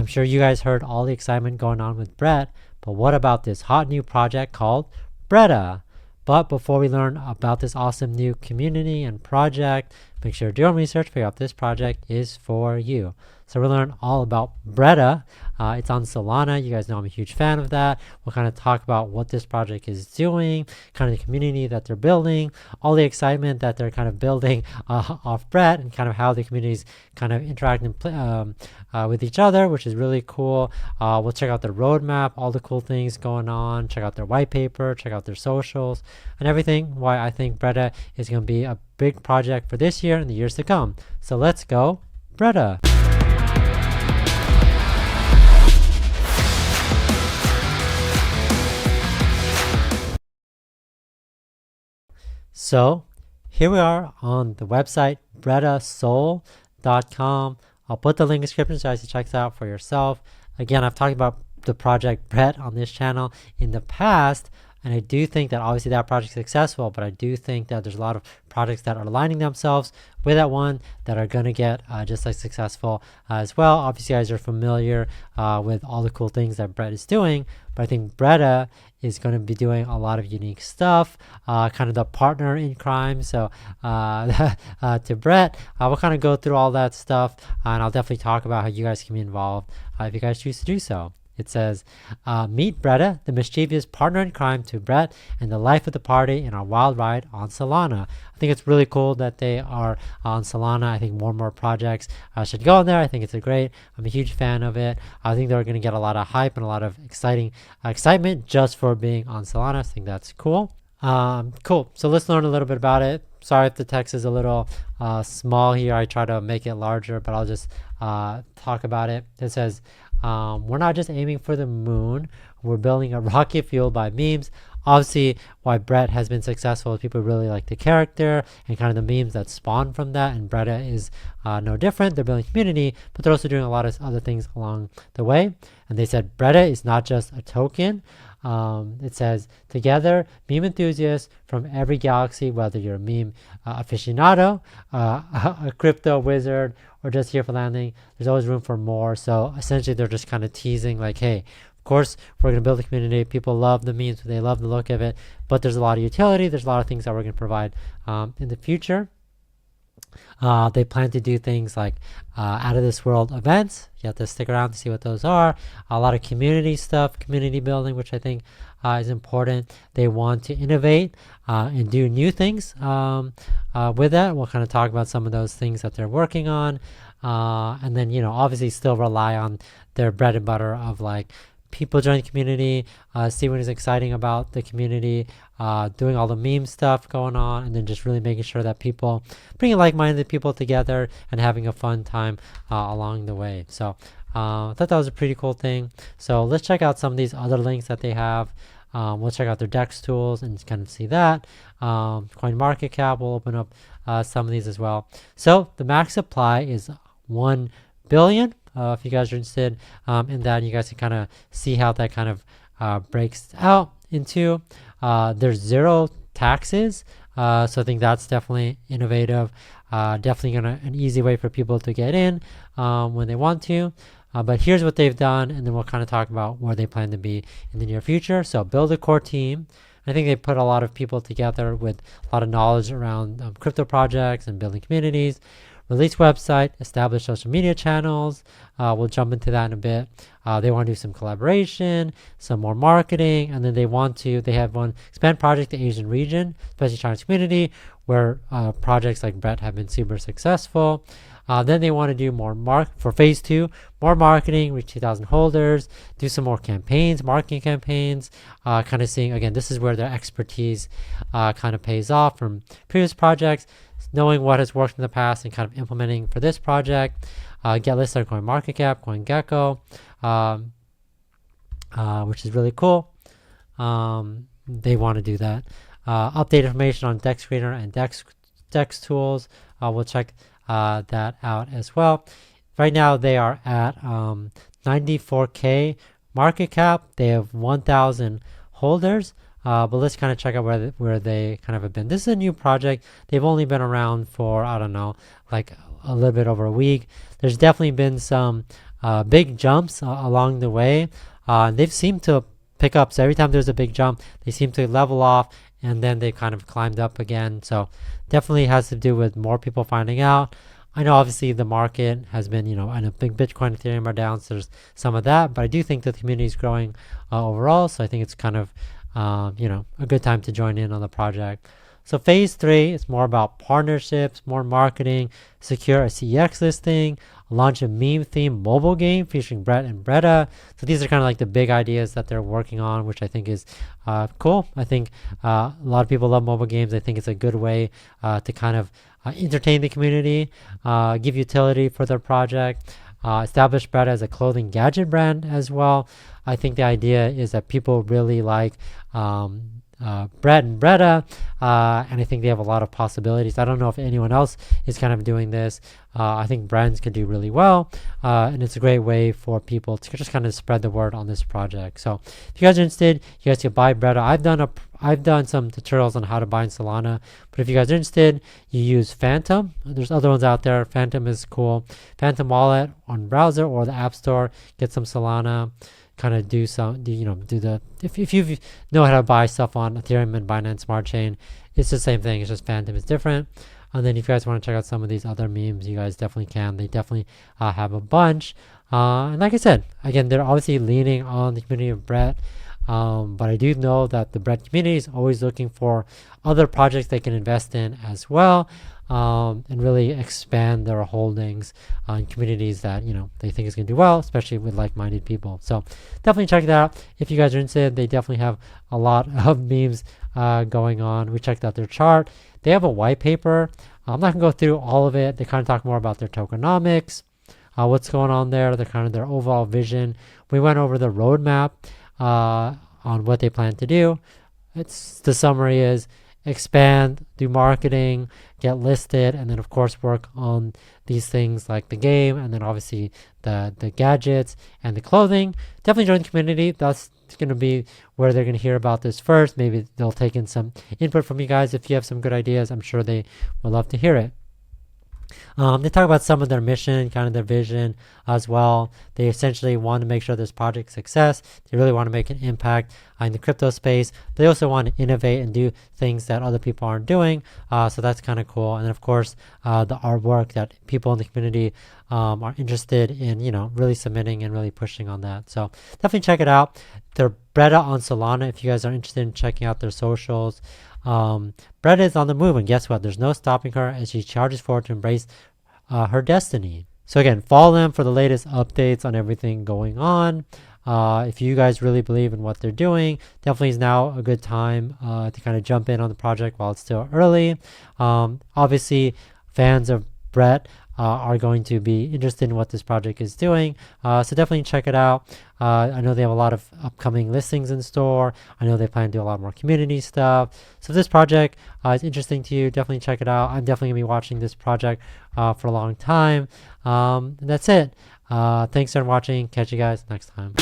I'm sure you guys heard all the excitement going on with Brett, but what about this hot new project called Bretta? But before we learn about this awesome new community and project, make sure to do your own research, figure out if this project is for you. So we'll learn all about Bretta. It's on Solana. You guys know I'm a huge fan of that. We'll kind of talk about what this project is doing, kind of the community that they're building, all the excitement that they're kind of building off Brett, and kind of how the communities kind of interact and with each other, which is really cool. We'll check out their roadmap, all the cool things going on, check out their white paper, check out their socials, and everything why I think Bretta is going to be a big project for this year and the years to come. So let's go, Bretta. So here we are on the website brettasol.com. I'll put the link in the description so you guys can check this out for yourself. Again, I've talked about the project Brett on this channel in the past, and I do think that obviously that project is successful, but I do think that there's a lot of projects that are aligning themselves with that one that are going to get just as successful as well. Obviously, you guys are familiar with all the cool things that Brett is doing, but I think Bretta is going to be doing a lot of unique stuff, kind of the partner in crime. So to Brett, we'll kind of go through all that stuff, and I'll definitely talk about how you guys can be involved if you guys choose to do so. It says, meet Bretta, the mischievous partner in crime to Brett and the life of the party in our wild ride on Solana. I think it's really cool that they are on Solana. I think more and more projects should go on there. I think it's I'm a huge fan of it. I think they're going to get a lot of hype and a lot of excitement just for being on Solana. I think that's cool. Cool. So let's learn a little bit about it. Sorry if the text is a little small here. I try to make it larger, but I'll just talk about it. It says, we're not just aiming for the moon. We're building a rocket fueled by memes. Obviously, why Brett has been successful is people really like the character and kind of the memes that spawn from that. And Bretta is no different. They're building community, but they're also doing a lot of other things along the way. And they said Bretta is not just a token. It says, together, meme enthusiasts from every galaxy, whether you're a meme aficionado, a crypto wizard, or just here for landing, there's always room for more. So essentially, they're just kind of teasing like, hey, of course, we're going to build a community. People love the memes. They love the look of it. But there's a lot of utility. There's a lot of things that we're going to provide in the future. They plan to do things like out of this world events. You have to stick around to see what those are. A lot of community stuff, community building, which I think is important. They want to innovate and do new things with that. We'll kind of talk about some of those things that they're working on. And then, obviously still rely on their bread and butter of like people join the community, see what is exciting about the community, doing all the meme stuff going on, and then just really making sure that people, bringing like-minded people together and having a fun time along the way. So I thought that was a pretty cool thing. So let's check out some of these other links that they have. We'll check out their DEX tools and kind of see that. CoinMarketCap will open up some of these as well. So the max supply is 1 billion. If you guys are interested in that, you guys can kind of see how that kind of breaks out into. There's 0 taxes, so I think that's definitely innovative. Definitely an easy way for people to get in when they want to. But here's what they've done, and then we'll kind of talk about where they plan to be in the near future. So build a core team. I think they put a lot of people together with a lot of knowledge around crypto projects and building communities. Release website, establish social media channels. We'll jump into that in a bit. They want to do some collaboration, some more marketing, and then they have one expand project to Asian region, especially Chinese community, where projects like Brett have been super successful. Then they want to do more for phase 2, more marketing, reach 2,000 holders, do some more campaigns, marketing campaigns, kind of seeing, again, this is where their expertise kind of pays off from previous projects, knowing what has worked in the past and kind of implementing for this project. Get listed on CoinMarketCap, CoinGecko, which is really cool. They want to do that. Update information on DEX Screener and DEX tools. We'll check that out as well. Right now they are at 94K market cap. They have 1,000 holders. But let's kind of check out where they kind of have been. This is a new project. They've only been around for, I don't know, like a little bit over a week. There's definitely been some big jumps along the way. They've seemed to pick up. So every time there's a big jump, they seem to level off, and then they kind of climbed up again. So definitely has to do with more people finding out. I know obviously the market has been, and a big Bitcoin, Ethereum are down, so there's some of that, but I do think that the community is growing overall. So I think it's kind of, a good time to join in on the project. So phase 3 is more about partnerships, more marketing, secure a CEX listing, launch a meme-themed mobile game featuring Brett and Bretta. So these are kind of like the big ideas that they're working on, which I think is cool. I think a lot of people love mobile games. I think it's a good way to kind of entertain the community, give utility for their project, establish Bretta as a clothing gadget brand as well. I think the idea is that people really like Brett and Bretta, and I think they have a lot of possibilities. I don't know if anyone else is kind of doing this. I think brands could do really well, and it's a great way for people to just kind of spread the word on this project. So if you guys are interested, you guys can buy Bretta. I've done some tutorials on how to buy in Solana, but if you guys are interested, you use Phantom. There's other ones out there. Phantom is cool. Phantom Wallet on browser or the App Store. Get some Solana. Kind of if you know how to buy stuff on Ethereum and Binance Smart Chain, it's the same thing. It's just Phantom is different. And then if you guys want to check out some of these other memes, you guys definitely can. They definitely have a bunch. And like I said, again, they're obviously leaning on the community of Brett. But I do know that the Brett community is always looking for other projects they can invest in as well, and really expand their holdings in communities that they think is going to do well, especially with like-minded people. So definitely check that out if you guys are interested. They definitely have a lot of memes going on. We checked out their chart. They have a white paper. I'm not going to go through all of it. They kind of talk more about their tokenomics, what's going on there, their overall vision. We went over the roadmap on what they plan to do. The summary is expand, do marketing, get listed, and then of course work on these things like the game, and then obviously the gadgets and the clothing. Definitely join the community. That's going to be where they're going to hear about this first. Maybe they'll take in some input from you guys. If you have some good ideas, I'm sure they would love to hear it. They talk about some of their mission, kind of their vision as well. They essentially want to make sure this project success. They really want to make an impact in the crypto space. They also want to innovate and do things that other people aren't doing. So that's kind of cool. And then of course, the artwork that people in the community are interested in, really submitting and really pushing on that. So definitely check it out. They're Bretta on Solana if you guys are interested in checking out their socials. Bretta is on the move, and guess what? There's no stopping her as she charges forward to embrace her destiny. So again, follow them for the latest updates on everything going on. If you guys really believe in what they're doing, definitely is now a good time to kind of jump in on the project while it's still early. Obviously, fans of Brett are going to be interested in what this project is doing. So definitely check it out. I know they have a lot of upcoming listings in store. I know they plan to do a lot more community stuff. So if this project is interesting to you, definitely check it out. I'm definitely going to be watching this project for a long time. And that's it. Thanks for watching. Catch you guys next time.